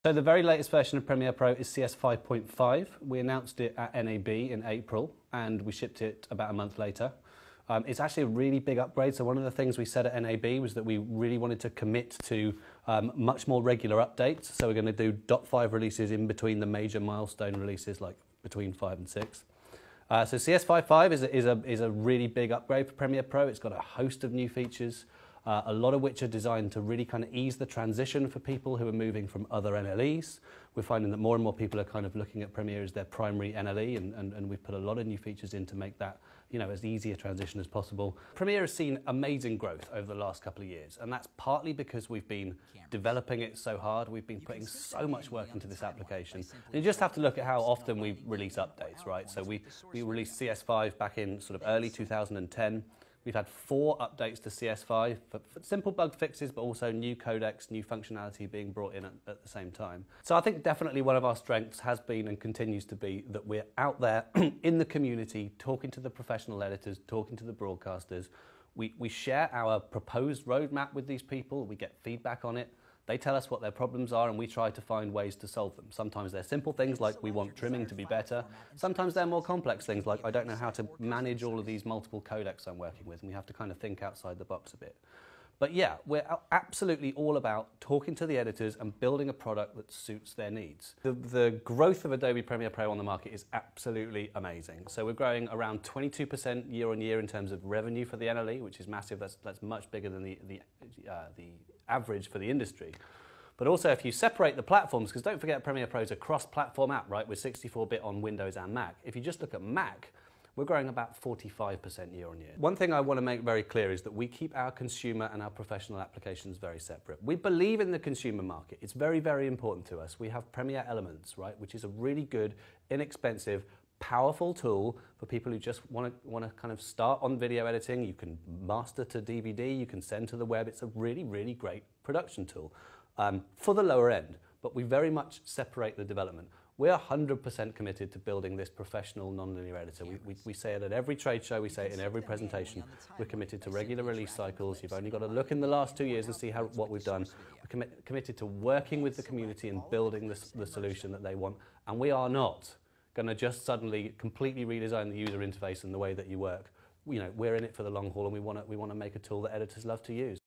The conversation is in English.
So the very latest version of Premiere Pro is CS5.5. We announced it at NAB in April and we shipped it about a month later. It's actually a really big upgrade. So one of the things we said at NAB was that we really wanted to commit to much more regular updates. So we're going to do .5 releases in between the major milestone releases, like between 5 and 6. So CS5.5 is a really big upgrade for Premiere Pro. It's got a host of new features, a lot of which are designed to really kind of ease the transition for people who are moving from other NLEs. We're finding that more and more people are kind of looking at Premiere as their primary NLE, and we've put a lot of new features in to make that, you know, as easy a transition as possible. Premiere has seen amazing growth over the last couple of years, and that's partly because we've been developing it so hard. We've been putting so much work into this application. And you just have to look at how often we release updates, right? So we released CS5 back in sort of early 2010. We've had 4 updates to CS5 for simple bug fixes, but also new codecs, new functionality being brought in at the same time. So I think definitely one of our strengths has been and continues to be that we're out there in the community, talking to the professional editors, talking to the broadcasters. We share our proposed roadmap with these people. We get feedback on it. They tell us what their problems are and we try to find ways to solve them. Sometimes they're simple things like we want trimming to be better. Sometimes they're more complex things like I don't know how to manage all of these multiple codecs I'm working with, and we have to kind of think outside the box a bit. But yeah, we're absolutely all about talking to the editors and building a product that suits their needs. The growth of Adobe Premiere Pro on the market is absolutely amazing. So we're growing around 22% year on year in terms of revenue for the NLE, which is massive. That's much bigger than the average for the industry. But also if you separate the platforms, because don't forget Premiere Pro is a cross-platform app, right? We're 64-bit on Windows and Mac. If you just look at Mac, we're growing about 45% year on year. One thing I want to make very clear is that we keep our consumer and our professional applications very separate. We believe in the consumer market. It's very, very important to us. We have Premiere Elements, right, which is a really good, inexpensive, powerful tool for people who just want to kind of start on video editing. You can master to DVD, you can send to the web. It's a really, really great production tool for the lower end, but we very much separate the development. We're 100% committed to building this professional non-linear editor. We say it at every trade show, we say it in every presentation. We're committed to regular release cycles. You've only got to look in the last 2 years and see what we've done. We're committed to working with the community and building the solution that they want. And we are not going to just suddenly completely redesign the user interface and the way that you work. You know, we're in it for the long haul, and we want to make a tool that editors love to use.